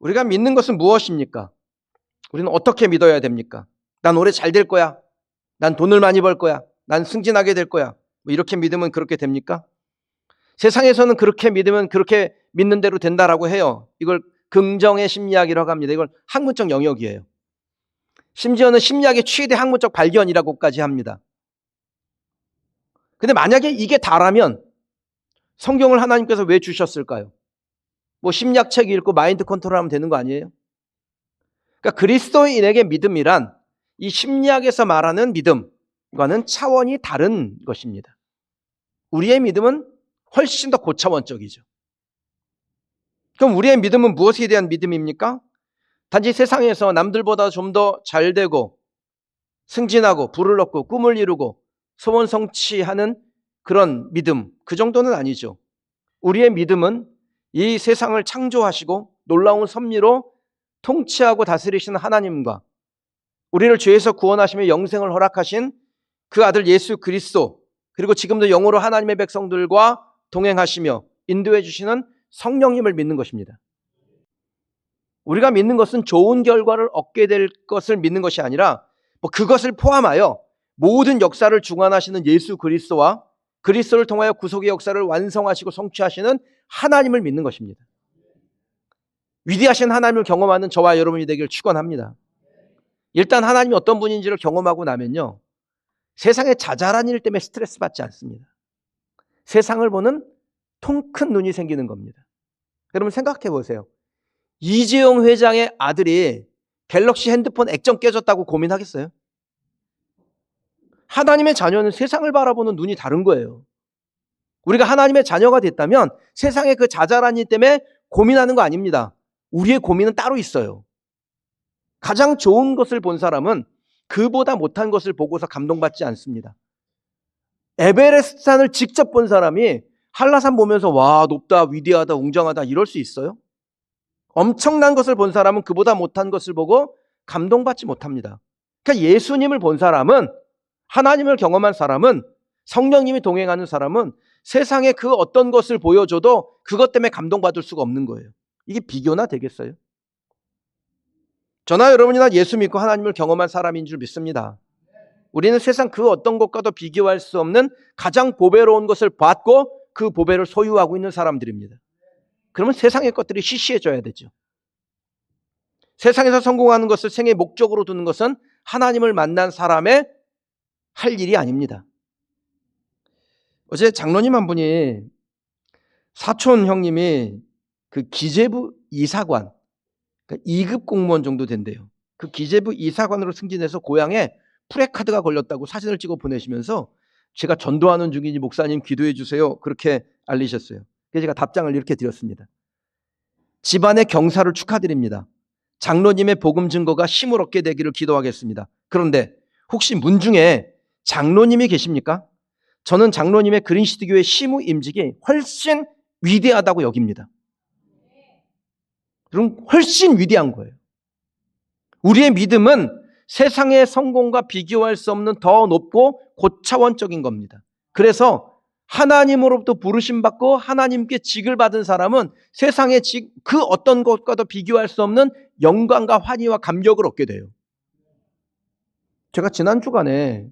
우리가 믿는 것은 무엇입니까? 우리는 어떻게 믿어야 됩니까? 난 올해 잘 될 거야. 난 돈을 많이 벌 거야. 난 승진하게 될 거야. 뭐 이렇게 믿으면 그렇게 됩니까? 세상에서는 그렇게 믿으면 그렇게 믿는 대로 된다라고 해요. 이걸 긍정의 심리학이라고 합니다. 이걸 학문적 영역이에요. 심지어는 심리학의 최대 학문적 발견이라고까지 합니다. 근데 만약에 이게 다라면 성경을 하나님께서 왜 주셨을까요? 뭐 심리학 책 읽고 마인드 컨트롤하면 되는 거 아니에요? 그러니까 그리스도인에게 믿음이란 이 심리학에서 말하는 믿음과는 차원이 다른 것입니다. 우리의 믿음은 훨씬 더 고차원적이죠. 그럼 우리의 믿음은 무엇에 대한 믿음입니까? 단지 세상에서 남들보다 좀 더 잘되고 승진하고 부를 얻고 꿈을 이루고 소원 성취하는 그런 믿음, 그 정도는 아니죠. 우리의 믿음은 이 세상을 창조하시고 놀라운 섭리로 통치하고 다스리시는 하나님과 우리를 죄에서 구원하시며 영생을 허락하신 그 아들 예수 그리스도, 그리고 지금도 영으로 하나님의 백성들과 동행하시며 인도해 주시는 성령님을 믿는 것입니다. 우리가 믿는 것은 좋은 결과를 얻게 될 것을 믿는 것이 아니라 그것을 포함하여 모든 역사를 주관하시는 예수 그리스도와 그리스도를 통하여 구속의 역사를 완성하시고 성취하시는 하나님을 믿는 것입니다. 위대하신 하나님을 경험하는 저와 여러분이 되길 축원합니다. 일단 하나님이 어떤 분인지를 경험하고 나면요, 세상의 자잘한 일 때문에 스트레스 받지 않습니다. 세상을 보는 통 큰 눈이 생기는 겁니다. 여러분 생각해 보세요. 이재용 회장의 아들이 갤럭시 핸드폰 액정 깨졌다고 고민하겠어요? 하나님의 자녀는 세상을 바라보는 눈이 다른 거예요. 우리가 하나님의 자녀가 됐다면 세상의 그 자잘한 일 때문에 고민하는 거 아닙니다. 우리의 고민은 따로 있어요. 가장 좋은 것을 본 사람은 그보다 못한 것을 보고서 감동받지 않습니다. 에베레스트 산을 직접 본 사람이 한라산 보면서 와, 높다, 위대하다, 웅장하다 이럴 수 있어요? 엄청난 것을 본 사람은 그보다 못한 것을 보고 감동받지 못합니다. 그러니까 예수님을 본 사람은, 하나님을 경험한 사람은, 성령님이 동행하는 사람은 세상에 그 어떤 것을 보여줘도 그것 때문에 감동받을 수가 없는 거예요. 이게 비교나 되겠어요? 저나 여러분이나 예수 믿고 하나님을 경험한 사람인 줄 믿습니다. 우리는 세상 그 어떤 것과도 비교할 수 없는 가장 보배로운 것을 받고 그 보배를 소유하고 있는 사람들입니다. 그러면 세상의 것들이 시시해져야 되죠. 세상에서 성공하는 것을 생의 목적으로 두는 것은 하나님을 만난 사람의 할 일이 아닙니다. 어제 장로님 한 분이 사촌 형님이 그 기재부 이사관, 그러니까 2급 공무원 정도 된대요. 그 기재부 이사관으로 승진해서 고향에 프레카드가 걸렸다고 사진을 찍어 보내시면서 제가 전도하는 중이니 목사님 기도해 주세요, 그렇게 알리셨어요. 그래서 제가 답장을 이렇게 드렸습니다. 집안의 경사를 축하드립니다. 장로님의 복음 증거가 힘을 얻게 되기를 기도하겠습니다. 그런데 혹시 문 중에 장로님이 계십니까? 저는 장로님의 그린시티 교회 시무 임직이 훨씬 위대하다고 여깁니다. 그럼 훨씬 위대한 거예요. 우리의 믿음은 세상의 성공과 비교할 수 없는 더 높고 고차원적인 겁니다. 그래서 하나님으로부터 부르심 받고 하나님께 직을 받은 사람은 세상의 직, 그 어떤 것과도 비교할 수 없는 영광과 환희와 감격을 얻게 돼요. 제가 지난 주간에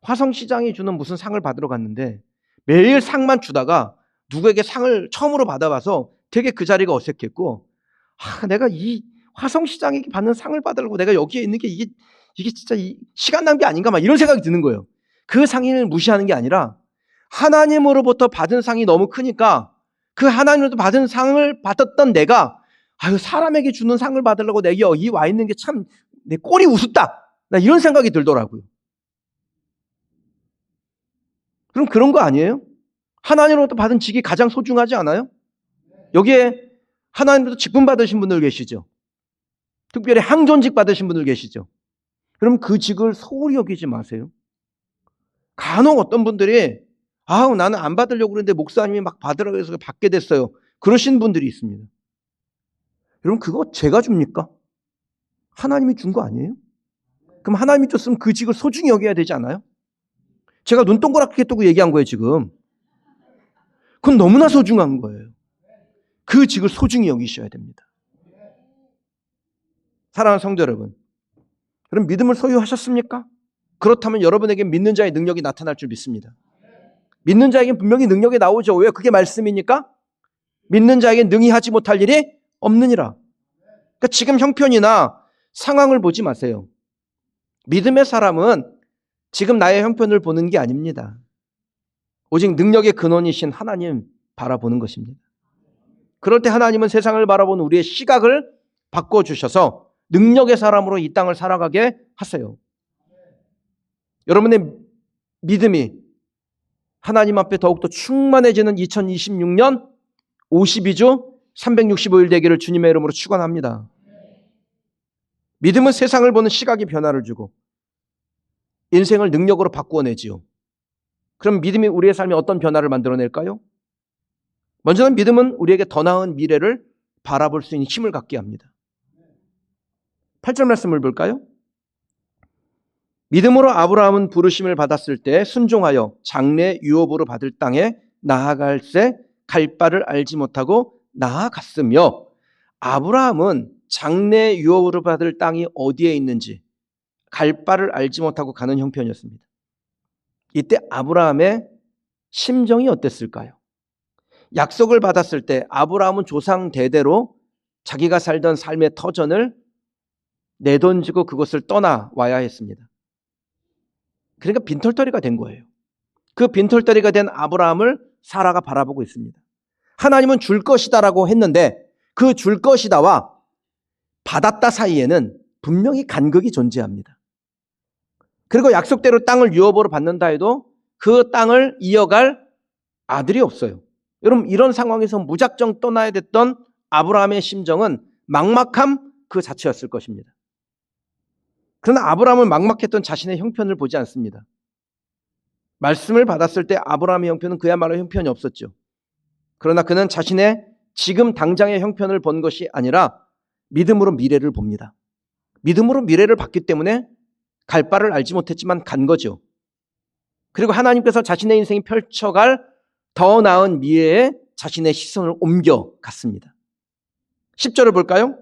화성시장이 주는 무슨 상을 받으러 갔는데 매일 상만 주다가 누구에게 상을 처음으로 받아봐서 되게 그 자리가 어색했고, 내가 이 화성시장이 받는 상을 받으려고 내가 여기에 있는 게 이게 진짜 시간 낭비 아닌가 막 이런 생각이 드는 거예요. 그 상인을 무시하는 게 아니라 하나님으로부터 받은 상이 너무 크니까 그 하나님으로부터 받은 상을 받았던 내가 사람에게 주는 상을 받으려고 내가 여기 와 있는 게 참 내 꼴이 우습다, 나 이런 생각이 들더라고요. 그럼 그런 거 아니에요? 하나님으로부터 받은 직이 가장 소중하지 않아요? 여기에 하나님으로부터 직분 받으신 분들 계시죠? 특별히 항존직 받으신 분들 계시죠? 그럼 그 직을 소홀히 여기지 마세요. 간혹 어떤 분들이 나는 안 받으려고 그러는데 목사님이 막 받으라고 해서 받게 됐어요, 그러신 분들이 있습니다. 여러분 그거 제가 줍니까? 하나님이 준 거 아니에요? 그럼 하나님이 줬으면 그 직을 소중히 여겨야 되지 않아요? 제가 눈 동그랗게 뜨고 얘기한 거예요 지금. 그건 너무나 소중한 거예요. 그 직을 소중히 여기셔야 됩니다. 사랑하는 성도 여러분, 그럼 믿음을 소유하셨습니까? 그렇다면 여러분에게 믿는 자의 능력이 나타날 줄 믿습니다. 믿는 자에게 분명히 능력이 나오죠. 왜? 그게 말씀이니까? 믿는 자에게 능히 하지 못할 일이 없느니라. 그러니까 지금 형편이나 상황을 보지 마세요. 믿음의 사람은 지금 나의 형편을 보는 게 아닙니다. 오직 능력의 근원이신 하나님 바라보는 것입니다. 그럴 때 하나님은 세상을 바라보는 우리의 시각을 바꿔주셔서 능력의 사람으로 이 땅을 살아가게 하세요. 여러분의 믿음이 하나님 앞에 더욱더 충만해지는 2026년 52주 365일 되기를 주님의 이름으로 축원합니다. 믿음은 세상을 보는 시각의 변화를 주고 인생을 능력으로 바꾸어내지요. 그럼 믿음이 우리의 삶에 어떤 변화를 만들어낼까요? 먼저는 믿음은 우리에게 더 나은 미래를 바라볼 수 있는 힘을 갖게 합니다. 8절 말씀을 볼까요? 믿음으로 아브라함은 부르심을 받았을 때 순종하여 장래 유업으로 받을 땅에 나아갈새 갈 바를 알지 못하고 나아갔으며, 아브라함은 장래 유업으로 받을 땅이 어디에 있는지 갈 바를 알지 못하고 가는 형편이었습니다. 이때 아브라함의 심정이 어땠을까요? 약속을 받았을 때 아브라함은 조상 대대로 자기가 살던 삶의 터전을 내던지고 그것을 떠나와야 했습니다. 그러니까 빈털터리가 된 거예요. 그 빈털터리가 된 아브라함을 사라가 바라보고 있습니다. 하나님은 줄 것이다라고 했는데 그 줄 것이다와 받았다 사이에는 분명히 간극이 존재합니다. 그리고 약속대로 땅을 유업으로 받는다 해도 그 땅을 이어갈 아들이 없어요. 여러분, 이런 상황에서 무작정 떠나야 됐던 아브라함의 심정은 막막함 그 자체였을 것입니다. 그러나 아브라함은 막막했던 자신의 형편을 보지 않습니다. 말씀을 받았을 때 아브라함의 형편은 그야말로 형편이 없었죠. 그러나 그는 자신의 지금 당장의 형편을 본 것이 아니라 믿음으로 미래를 봅니다. 믿음으로 미래를 봤기 때문에 갈 바를 알지 못했지만 간 거죠. 그리고 하나님께서 자신의 인생이 펼쳐갈 더 나은 미래에 자신의 시선을 옮겨갔습니다. 10절을 볼까요?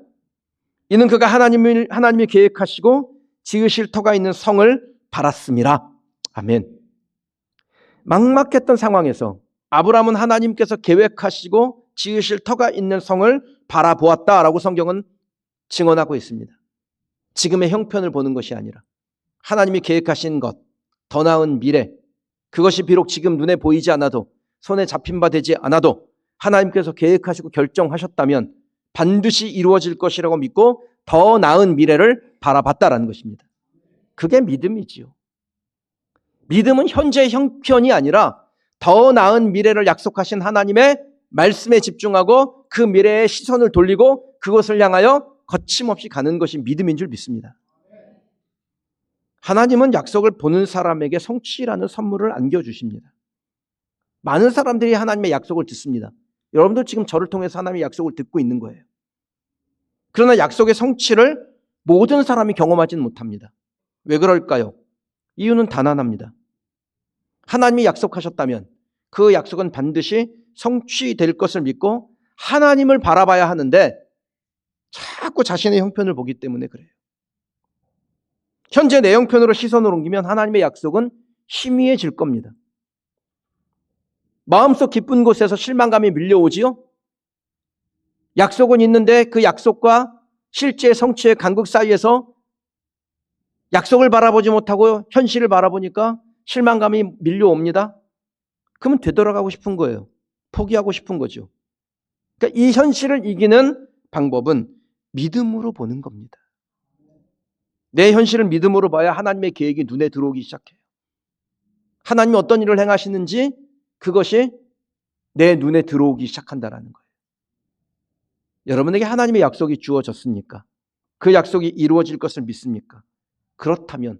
이는 그가 하나님이 계획하시고 지으실 터가 있는 성을 바랐음이라. 아멘. 막막했던 상황에서 아브라함은 하나님께서 계획하시고 지으실 터가 있는 성을 바라보았다라고 성경은 증언하고 있습니다. 지금의 형편을 보는 것이 아니라 하나님이 계획하신 것, 더 나은 미래, 그것이 비록 지금 눈에 보이지 않아도 손에 잡힌 바 되지 않아도 하나님께서 계획하시고 결정하셨다면 반드시 이루어질 것이라고 믿고 더 나은 미래를 바라봤다라는 것입니다. 그게 믿음이지요. 믿음은 현재의 형편이 아니라 더 나은 미래를 약속하신 하나님의 말씀에 집중하고 그 미래에 시선을 돌리고 그것을 향하여 거침없이 가는 것이 믿음인 줄 믿습니다. 하나님은 약속을 보는 사람에게 성취라는 선물을 안겨주십니다. 많은 사람들이 하나님의 약속을 듣습니다. 여러분도 지금 저를 통해서 하나님의 약속을 듣고 있는 거예요. 그러나 약속의 성취를 모든 사람이 경험하지는 못합니다. 왜 그럴까요? 이유는 단 하나입니다. 하나님이 약속하셨다면 그 약속은 반드시 성취될 것을 믿고 하나님을 바라봐야 하는데 자꾸 자신의 형편을 보기 때문에 그래요. 현재 내 형편으로 시선을 옮기면 하나님의 약속은 희미해질 겁니다. 마음속 깊은 곳에서 실망감이 밀려오지요? 약속은 있는데 그 약속과 실제 성취의 간극 사이에서 약속을 바라보지 못하고 현실을 바라보니까 실망감이 밀려옵니다. 그러면 되돌아가고 싶은 거예요. 포기하고 싶은 거죠. 그러니까 이 현실을 이기는 방법은 믿음으로 보는 겁니다. 내 현실을 믿음으로 봐야 하나님의 계획이 눈에 들어오기 시작해요. 하나님이 어떤 일을 행하시는지 그것이 내 눈에 들어오기 시작한다는 거예요. 여러분에게 하나님의 약속이 주어졌습니까? 그 약속이 이루어질 것을 믿습니까? 그렇다면,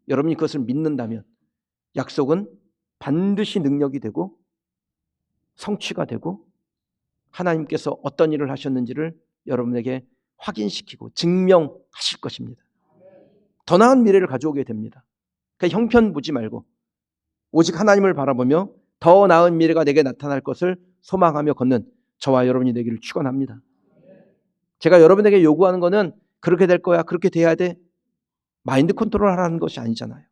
여러분이 그것을 믿는다면 약속은 반드시 능력이 되고 성취가 되고 하나님께서 어떤 일을 하셨는지를 여러분에게 확인시키고 증명하실 것입니다. 더 나은 미래를 가져오게 됩니다. 그러니까 형편 보지 말고 오직 하나님을 바라보며 더 나은 미래가 내게 나타날 것을 소망하며 걷는 저와 여러분이 되기를 축원합니다. 제가 여러분에게 요구하는 것은 그렇게 될 거야, 그렇게 돼야 돼. 마인드 컨트롤 하라는 것이 아니잖아요.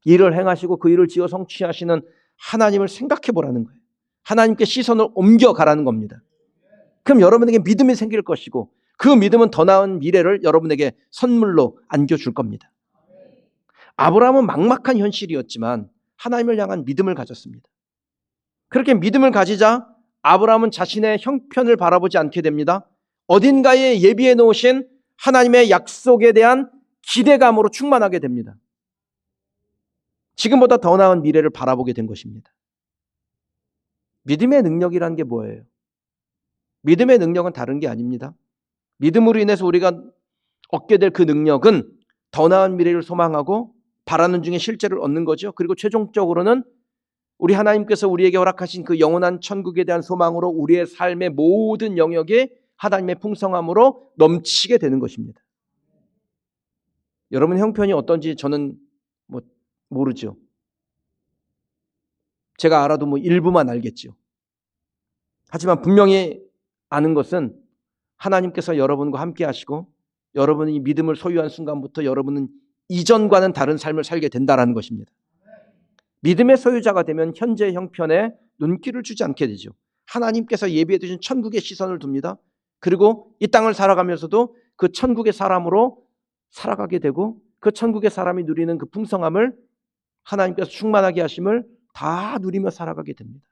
일을 행하시고 그 일을 지어 성취하시는 하나님을 생각해 보라는 거예요. 하나님께 시선을 옮겨가라는 겁니다. 그럼 여러분에게 믿음이 생길 것이고 그 믿음은 더 나은 미래를 여러분에게 선물로 안겨줄 겁니다. 아브라함은 막막한 현실이었지만 하나님을 향한 믿음을 가졌습니다. 그렇게 믿음을 가지자 아브라함은 자신의 형편을 바라보지 않게 됩니다. 어딘가에 예비해 놓으신 하나님의 약속에 대한 기대감으로 충만하게 됩니다. 지금보다 더 나은 미래를 바라보게 된 것입니다. 믿음의 능력이란 게 뭐예요? 믿음의 능력은 다른 게 아닙니다. 믿음으로 인해서 우리가 얻게 될 그 능력은 더 나은 미래를 소망하고 바라는 중에 실제를 얻는 거죠. 그리고 최종적으로는 우리 하나님께서 우리에게 허락하신 그 영원한 천국에 대한 소망으로 우리의 삶의 모든 영역이 하나님의 풍성함으로 넘치게 되는 것입니다. 여러분 형편이 어떤지 저는 모르죠. 제가 알아도 일부만 알겠죠. 하지만 분명히 아는 것은 하나님께서 여러분과 함께 하시고 여러분이 믿음을 소유한 순간부터 여러분은 이전과는 다른 삶을 살게 된다는 것입니다. 믿음의 소유자가 되면 현재 형편에 눈길을 주지 않게 되죠. 하나님께서 예비해 두신 천국의 시선을 둡니다. 그리고 이 땅을 살아가면서도 그 천국의 사람으로 살아가게 되고 그 천국의 사람이 누리는 그 풍성함을 하나님께서 충만하게 하심을 다 누리며 살아가게 됩니다.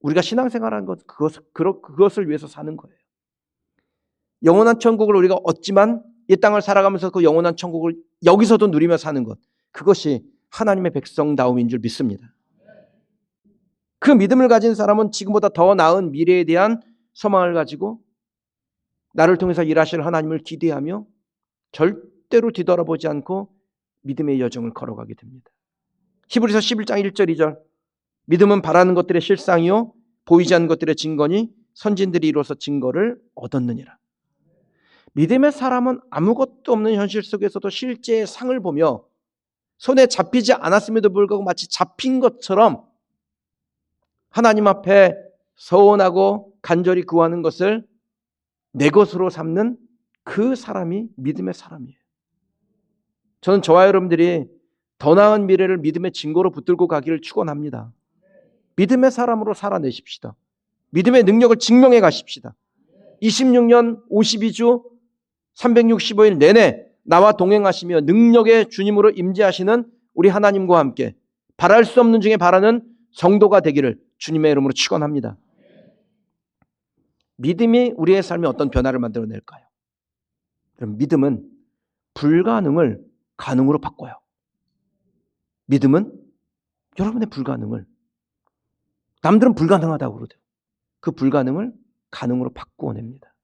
우리가 신앙생활하는 것 그것을 위해서 사는 거예요. 영원한 천국을 우리가 얻지만 이 땅을 살아가면서 그 영원한 천국을 여기서도 누리며 사는 것, 그것이 하나님의 백성다움인 줄 믿습니다. 그 믿음을 가진 사람은 지금보다 더 나은 미래에 대한 소망을 가지고 나를 통해서 일하실 하나님을 기대하며 절대로 뒤돌아보지 않고 믿음의 여정을 걸어가게 됩니다. 히브리서 11장 1절 2절 믿음은 바라는 것들의 실상이요 보이지 않는 것들의 증거니 선진들이 이로써 증거를 얻었느니라. 믿음의 사람은 아무것도 없는 현실 속에서도 실제의 상을 보며 손에 잡히지 않았음에도 불구하고 마치 잡힌 것처럼 하나님 앞에 서원하고 간절히 구하는 것을 내 것으로 삼는 그 사람이 믿음의 사람이에요. 저는 저와 여러분들이 더 나은 미래를 믿음의 증거로 붙들고 가기를 축원합니다. 믿음의 사람으로 살아내십시다. 믿음의 능력을 증명해 가십시다. 26년 52주 365일 내내 나와 동행하시며 능력의 주님으로 임재하시는 우리 하나님과 함께 바랄 수 없는 중에 바라는 성도가 되기를 주님의 이름으로 축원합니다. 믿음이 우리의 삶에 어떤 변화를 만들어낼까요? 그럼 믿음은 불가능을 가능으로 바꿔요. 믿음은 여러분의 불가능을, 남들은 불가능하다고 그러죠. 그 불가능을 가능으로 바꾸어냅니다.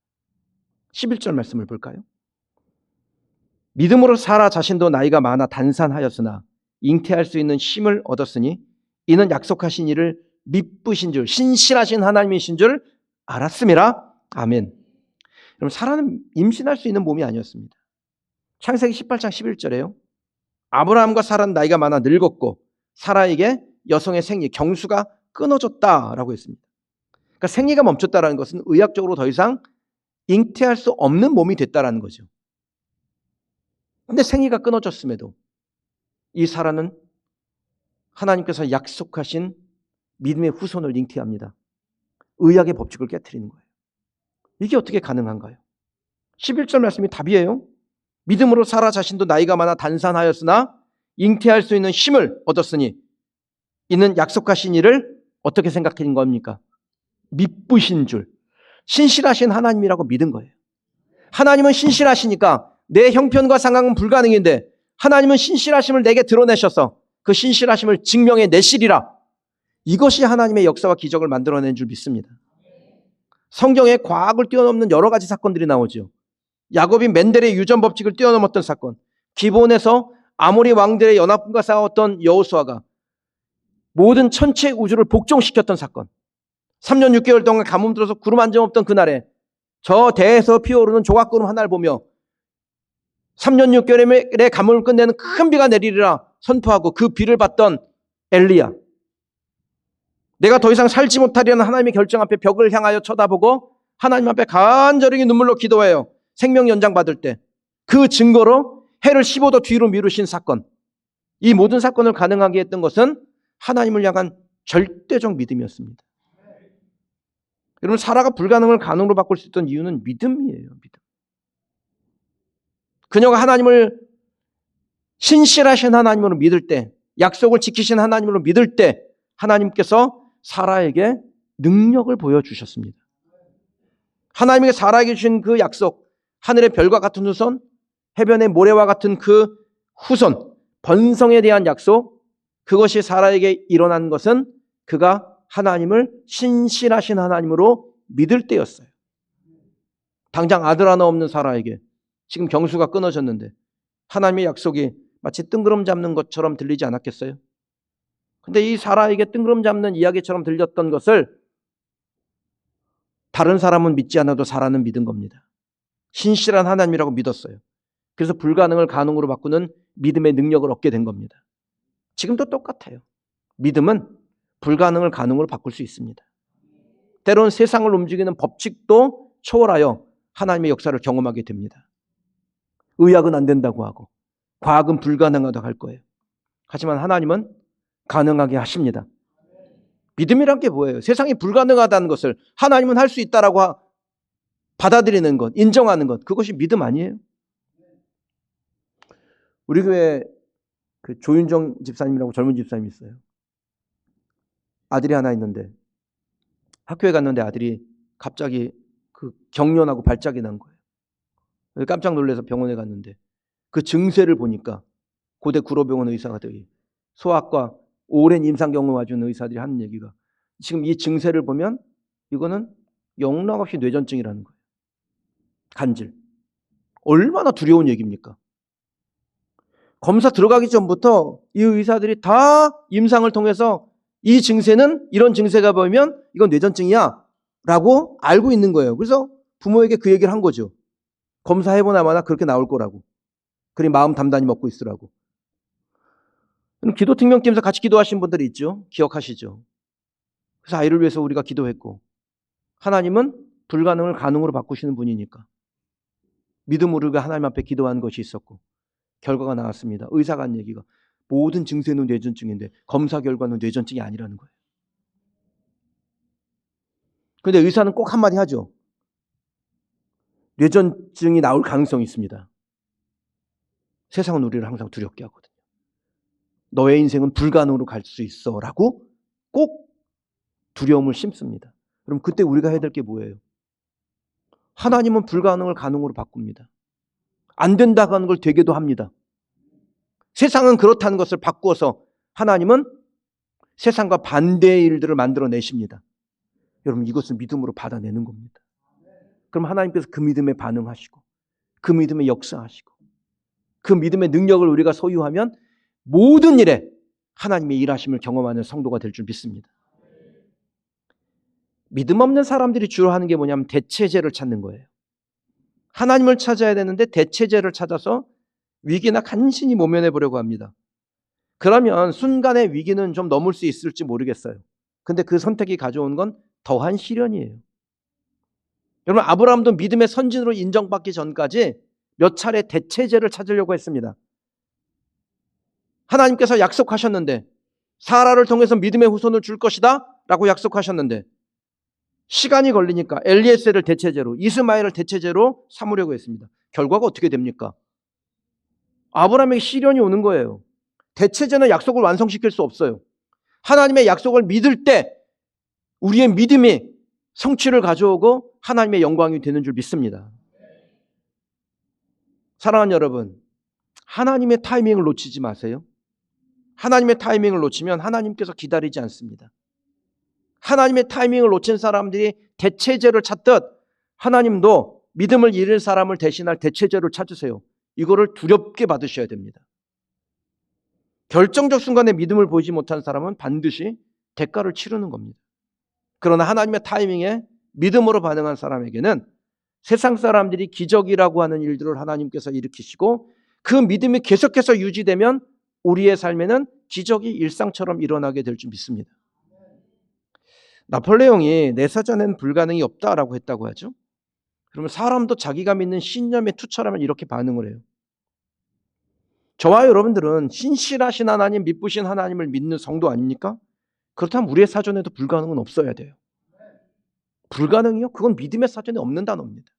11절 말씀을 볼까요? 믿음으로 사라 자신도 나이가 많아 단산하였으나 잉태할 수 있는 힘을 얻었으니 이는 약속하신 이를 미쁘신 줄, 신실하신 하나님이신 줄 알았음이라. 아멘. 여러분, 사라는 임신할 수 있는 몸이 아니었습니다. 창세기 18장 11절에요. 아브라함과 사라는 나이가 많아 늙었고 사라에게 여성의 생리, 경수가 끊어졌다라고 했습니다. 그러니까 생리가 멈췄다라는 것은 의학적으로 더 이상 잉태할 수 없는 몸이 됐다라는 거죠. 근데 생리가 끊어졌음에도 이 사라는 하나님께서 약속하신 믿음의 후손을 잉태합니다. 의학의 법칙을 깨트리는 거예요. 이게 어떻게 가능한가요? 11절 말씀이 답이에요. 믿음으로 사라 자신도 나이가 많아 단산하였으나 잉태할 수 있는 힘을 얻었으니 이는 약속하신 이를 어떻게 생각하는 겁니까? 미쁘신 줄, 신실하신 하나님이라고 믿은 거예요. 하나님은 신실하시니까 내 형편과 상황은 불가능인데 하나님은 신실하심을 내게 드러내셔서 그 신실하심을 증명해 내시리라. 이것이 하나님의 역사와 기적을 만들어낸 줄 믿습니다. 성경에 과학을 뛰어넘는 여러 가지 사건들이 나오죠. 야곱이 멘델의 유전 법칙을 뛰어넘었던 사건, 기본에서 아모리 왕들의 연합군과 싸웠던 여호수아가 모든 천체 우주를 복종시켰던 사건, 3년 6개월 동안 가뭄 들어서 구름 한 점 없던 그날에 저 대에서 피어오르는 조각구름 하나를 보며 3년 6개월의 가뭄을 끝내는 큰 비가 내리리라 선포하고 그 비를 받던 엘리야, 내가 더 이상 살지 못하리라는 하나님의 결정 앞에 벽을 향하여 쳐다보고 하나님 앞에 간절히 눈물로 기도해요. 생명 연장 받을 때 그 증거로 해를 15도 뒤로 미루신 사건, 이 모든 사건을 가능하게 했던 것은 하나님을 향한 절대적 믿음이었습니다. 여러분, 사라가 불가능을 가능으로 바꿀 수 있던 이유는 믿음이에요. 믿음. 그녀가 하나님을 신실하신 하나님으로 믿을 때, 약속을 지키신 하나님으로 믿을 때 하나님께서 사라에게 능력을 보여주셨습니다. 하나님께 사라에게 주신 그 약속, 하늘의 별과 같은 후손, 해변의 모래와 같은 그 후손, 번성에 대한 약속, 그것이 사라에게 일어난 것은 그가 하나님을 신실하신 하나님으로 믿을 때였어요. 당장 아들 하나 없는 사라에게 지금 경수가 끊어졌는데 하나님의 약속이 마치 뜬구름 잡는 것처럼 들리지 않았겠어요? 근데 이 사라에게 뜬구름 잡는 이야기처럼 들렸던 것을 다른 사람은 믿지 않아도 사라는 믿은 겁니다. 신실한 하나님이라고 믿었어요. 그래서 불가능을 가능으로 바꾸는 믿음의 능력을 얻게 된 겁니다. 지금도 똑같아요. 믿음은 불가능을 가능으로 바꿀 수 있습니다. 때로는 세상을 움직이는 법칙도 초월하여 하나님의 역사를 경험하게 됩니다. 의학은 안 된다고 하고 과학은 불가능하다고 할 거예요. 하지만 하나님은 가능하게 하십니다. 믿음이란 게 뭐예요? 세상이 불가능하다는 것을 하나님은 할 수 있다라고 받아들이는 것, 인정하는 것, 그것이 믿음 아니에요? 우리 교회 그 조윤정 집사님이라고 젊은 집사님이 있어요. 아들이 하나 있는데 학교에 갔는데 아들이 갑자기 그 경련하고 발작이 난 거예요. 깜짝 놀라서 병원에 갔는데 그 증세를 보니까 고대 구로병원 의사들이, 소아과 오랜 임상 경험 가진 의사들이 하는 얘기가, 지금 이 증세를 보면 이거는 영락없이 뇌전증이라는 거예요. 간질. 얼마나 두려운 얘기입니까? 검사 들어가기 전부터 이 의사들이 다 임상을 통해서 이 증세는, 이런 증세가 보이면 이건 뇌전증이야 라고 알고 있는 거예요. 그래서 부모에게 그 얘기를 한 거죠. 검사해보나마나 그렇게 나올 거라고. 그리 마음 단단히 먹고 있으라고. 기도 특명팀에서 같이 기도하신 분들이 있죠. 기억하시죠? 그래서 아이를 위해서 우리가 기도했고, 하나님은 불가능을 가능으로 바꾸시는 분이니까 믿음으로 우리가 하나님 앞에 기도한 것이 있었고 결과가 나왔습니다. 의사가 한 얘기가 모든 증세는 뇌전증인데 검사 결과는 뇌전증이 아니라는 거예요. 그런데 의사는 꼭 한마디 하죠. 뇌전증이 나올 가능성이 있습니다. 세상은 우리를 항상 두렵게 하거든요. 너의 인생은 불가능으로 갈 수 있어 라고 꼭 두려움을 심습니다. 그럼 그때 우리가 해야 될 게 뭐예요? 하나님은 불가능을 가능으로 바꿉니다. 안 된다고 하는 걸 되게도 합니다. 세상은 그렇다는 것을 바꾸어서 하나님은 세상과 반대의 일들을 만들어내십니다. 여러분, 이것을 믿음으로 받아내는 겁니다. 그럼 하나님께서 그 믿음에 반응하시고 그 믿음에 역사하시고 그 믿음의 능력을 우리가 소유하면 모든 일에 하나님의 일하심을 경험하는 성도가 될 줄 믿습니다. 믿음 없는 사람들이 주로 하는 게 뭐냐면 대체제를 찾는 거예요. 하나님을 찾아야 되는데 대체제를 찾아서 위기나 간신히 모면해 보려고 합니다. 그러면 순간의 위기는 좀 넘을 수 있을지 모르겠어요. 근데 그 선택이 가져온 건 더한 시련이에요. 여러분, 아브라함도 믿음의 선진으로 인정받기 전까지 몇 차례 대체제를 찾으려고 했습니다. 하나님께서 약속하셨는데, 사라를 통해서 믿음의 후손을 줄 것이다 라고 약속하셨는데 시간이 걸리니까 엘리에셀을 대체제로, 이스마엘을 대체제로 삼으려고 했습니다. 결과가 어떻게 됩니까? 아브라함에게 시련이 오는 거예요. 대체제는 약속을 완성시킬 수 없어요. 하나님의 약속을 믿을 때 우리의 믿음이 성취를 가져오고 하나님의 영광이 되는 줄 믿습니다. 사랑하는 여러분, 하나님의 타이밍을 놓치지 마세요. 하나님의 타이밍을 놓치면 하나님께서 기다리지 않습니다. 하나님의 타이밍을 놓친 사람들이 대체제를 찾듯 하나님도 믿음을 잃을 사람을 대신할 대체제를 찾으세요. 이거를 두렵게 받으셔야 됩니다. 결정적 순간에 믿음을 보이지 못한 사람은 반드시 대가를 치르는 겁니다. 그러나 하나님의 타이밍에 믿음으로 반응한 사람에게는 세상 사람들이 기적이라고 하는 일들을 하나님께서 일으키시고 그 믿음이 계속해서 유지되면 우리의 삶에는 기적이 일상처럼 일어나게 될 줄 믿습니다. 나폴레옹이 내 사전엔 불가능이 없다라고 했다고 하죠. 그러면 사람도 자기가 믿는 신념에 투철하면 이렇게 반응을 해요. 저와 여러분들은 신실하신 하나님, 믿으신 하나님을 믿는 성도 아닙니까? 그렇다면 우리의 사전에도 불가능은 없어야 돼요. 불가능이요? 그건 믿음의 사전에 없는 단어입니다.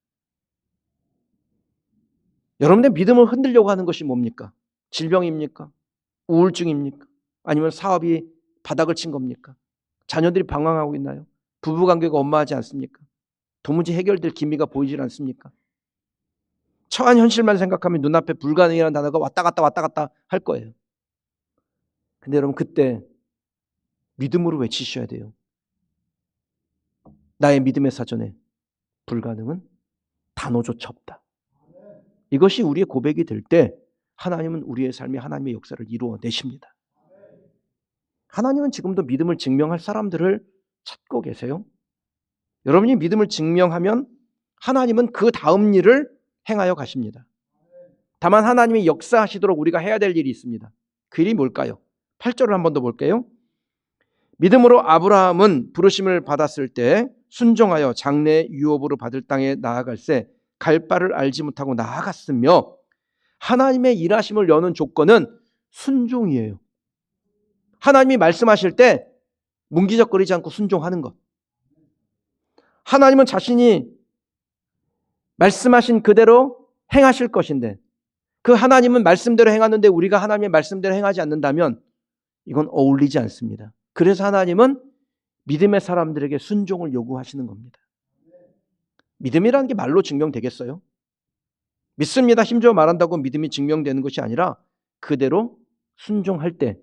여러분의 믿음을 흔들려고 하는 것이 뭡니까? 질병입니까? 우울증입니까? 아니면 사업이 바닥을 친 겁니까? 자녀들이 방황하고 있나요? 부부관계가 원만하지 않습니까? 도무지 해결될 기미가 보이질 않습니까? 처한 현실만 생각하면 눈앞에 불가능이라는 단어가 왔다 갔다 할 거예요. 근데 여러분 그때 믿음으로 외치셔야 돼요. 나의 믿음의 사전에 불가능은 단어조차 없다. 이것이 우리의 고백이 될 때 하나님은 우리의 삶에 하나님의 역사를 이루어내십니다. 하나님은 지금도 믿음을 증명할 사람들을 찾고 계세요. 여러분이 믿음을 증명하면 하나님은 그 다음 일을 행하여 가십니다. 다만 하나님이 역사하시도록 우리가 해야 될 일이 있습니다. 그 일이 뭘까요? 8절을 한 번 더 볼게요. 믿음으로 아브라함은 부르심을 받았을 때 순종하여 장래 유업으로 받을 땅에 나아갈새 갈 바를 알지 못하고 나아갔으며 하나님의 일하심을 여는 조건은 순종이에요. 하나님이 말씀하실 때 문기적거리지 않고 순종하는 것. 하나님은 자신이 말씀하신 그대로 행하실 것인데 그 하나님은 말씀대로 행하는데 우리가 하나님의 말씀대로 행하지 않는다면 이건 어울리지 않습니다. 그래서 하나님은 믿음의 사람들에게 순종을 요구하시는 겁니다. 믿음이라는 게 말로 증명되겠어요? 믿습니다. 힘주어 말한다고 믿음이 증명되는 것이 아니라 그대로 순종할 때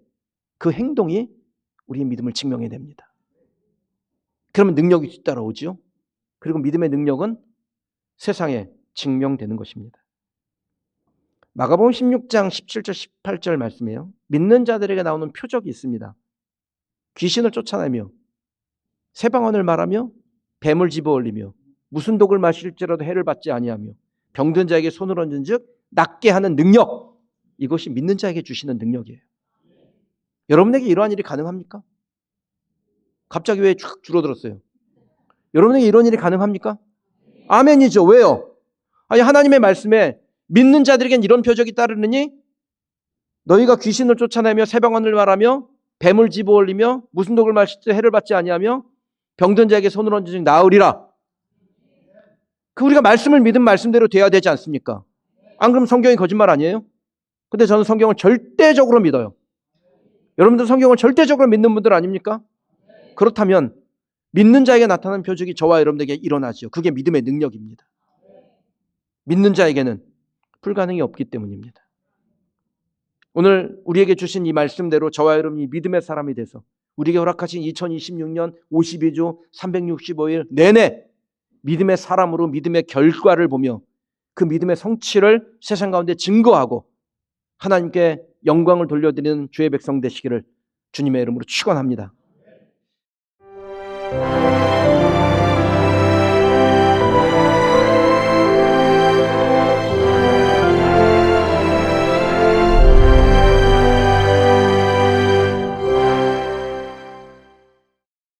그 행동이 우리의 믿음을 증명해야 됩니다. 그러면 능력이 뒤따라오죠. 그리고 믿음의 능력은 세상에 증명되는 것입니다. 마가복음 16장 17절 18절 말씀이에요. 믿는 자들에게 나오는 표적이 있습니다. 귀신을 쫓아내며 새방언을 말하며 뱀을 집어올리며 무슨 독을 마실지라도 해를 받지 아니하며 병든 자에게 손을 얹은 즉 낫게 하는 능력. 이것이 믿는 자에게 주시는 능력이에요. 여러분에게 이러한 일이 가능합니까? 갑자기 왜 쭉 줄어들었어요? 여러분에게 이런 일이 가능합니까? 아멘이죠. 왜요? 아니 하나님의 말씀에 믿는 자들에겐 이런 표적이 따르느니 너희가 귀신을 쫓아내며 새방언을 말하며 뱀을 집어올리며 무슨 독을 마실지 해를 받지 아니하며 병든 자에게 손을 얹은 즉 나으리라. 그 우리가 말씀을 믿은 말씀대로 돼야 되지 않습니까? 안 그러면 성경이 거짓말 아니에요? 근데 저는 성경을 절대적으로 믿어요. 여러분들 성경을 절대적으로 믿는 분들 아닙니까? 그렇다면 믿는 자에게 나타나는 표적이 저와 여러분에게 일어나죠. 그게 믿음의 능력입니다. 믿는 자에게는 불가능이 없기 때문입니다. 오늘 우리에게 주신 이 말씀대로 저와 여러분이 믿음의 사람이 돼서 우리에게 허락하신 2026년 52주 365일 내내 믿음의 사람으로 믿음의 결과를 보며 그 믿음의 성취를 세상 가운데 증거하고 하나님께 영광을 돌려드리는 주의 백성 되시기를 주님의 이름으로 축원합니다.